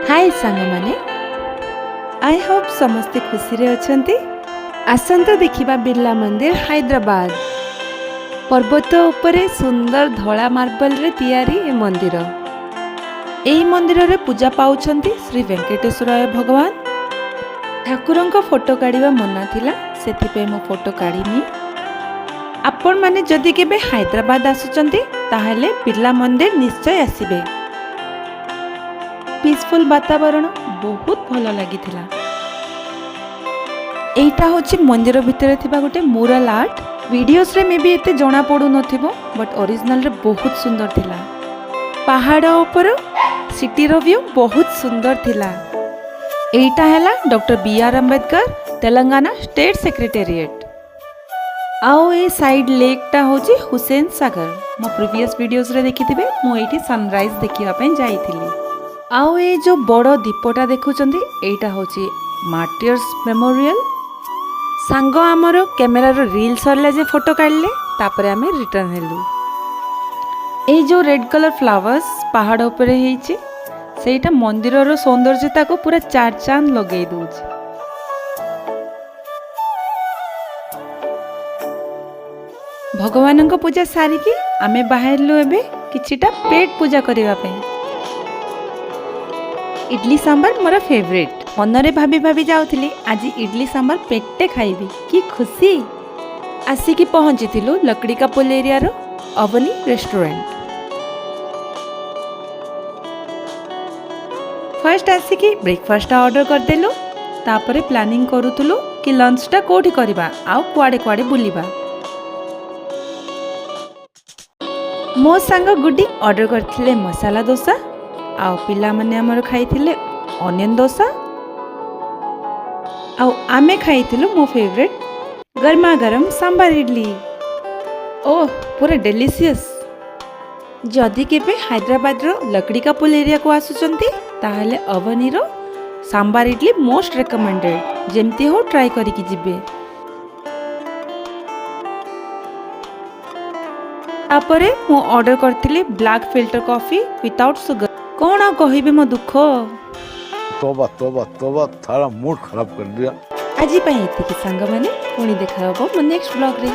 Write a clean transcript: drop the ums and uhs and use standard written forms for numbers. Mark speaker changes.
Speaker 1: हाय सांग माने I hope समस्ते खुशी रे अछंती। आसंत देखिबा बिरला मंदिर हैदराबाद। पर्वत उपरे सुंदर धला मार्बल रे तैयारी ए मंदिर। एही मंदिर रे पूजा पाउछंती श्री वेंकटेश्वर भगवान। ठाकुरंक फोटो काढ़िबा मना थिला सेथिपे मो फोटो काढ़िनी। आपण माने जदि केबे हैदराबाद आसुचंती ताहेले बिरला मंदिर निश्चय आसीबे। पीसफुल वातावरण बहुत भल लगी। एटा होची मंदिर भितर थिबा गोटे मुरल आर्ट। वीडियोस रे मे भी एते जणा पडु नथिबो बट ओरिजिनल रे बहुत सुंदर थिला। पहाड़ ऊपर सिटी रो व्यू बहुत सुंदर थिला। एटा हैला doctor B R. Ambedkar Telangana state secretariat. आओ ए साइड लेक टा होची हुसैन सागर। मो प्रीवियस वीडियोस रे देखिथिबे मो एठी सनराइज देखिबा पई जाईथिली। आओ ए जो बड़ दीपटा देखुचंदी एटा होची मार्टियर्स मेमोरियल। सांग आमर कैमेरा रो रील सरले जे फोटो काढले तापरे आमे रिटर्न हेलु। ए जो रेड कलर फ्लावर्स पहाड़ ऊपर हेइची सेटा मंदिर रो सौंदर्यता को पूरा चार चांद लगेई दोछ। भगवान को पूजा सारी की आमे बाहरलु एबे किछिटा पेट पूजा करिवा पे। इडली सांबर मोर फेवरेट। मनरे भाभी भाभी जाउथिली आज इडली सांबर पेटे खाइबी की खुशी। आसिकी पहुंचीथिलु लकड़ी का पुल एरिया रो अवनी रेस्टोरेंट। फर्स्ट आसिकी ब्रेकफास्ट ऑर्डर कर देलु तापरे प्लानिंग करूथुलु कि लंच टा कोठी करबा आ कुआडे कुआडे बुलिबा। मो सांग गुडी ऑर्डर करथिले मसाला डोसा आ पिला माने हमर खाइथिले ऑनियन डोसा आ आमे खाइथिलु मो फेवरेट गरमा गरम सांबार इडली। ओह पूरा डेलीशियस। जदि केबे हैदराबाद रो लकड़ी का पुल एरिया को आसुचंती ताहले अवनी रो सांबार इडली मोस्ट रेकमेंडेड। जेमती हो ट्राई करी कि जिबे। तापरे मो ऑर्डर करथिली black filter coffee without sugar. कौन आ कहिबे मो दुख।
Speaker 2: तोबा तोबा तोबा थारा मूड खराब कर दिया।
Speaker 1: आज एतिकी सांग माने पुणी देखा हबो मो नेक्स्ट ब्लॉग रे।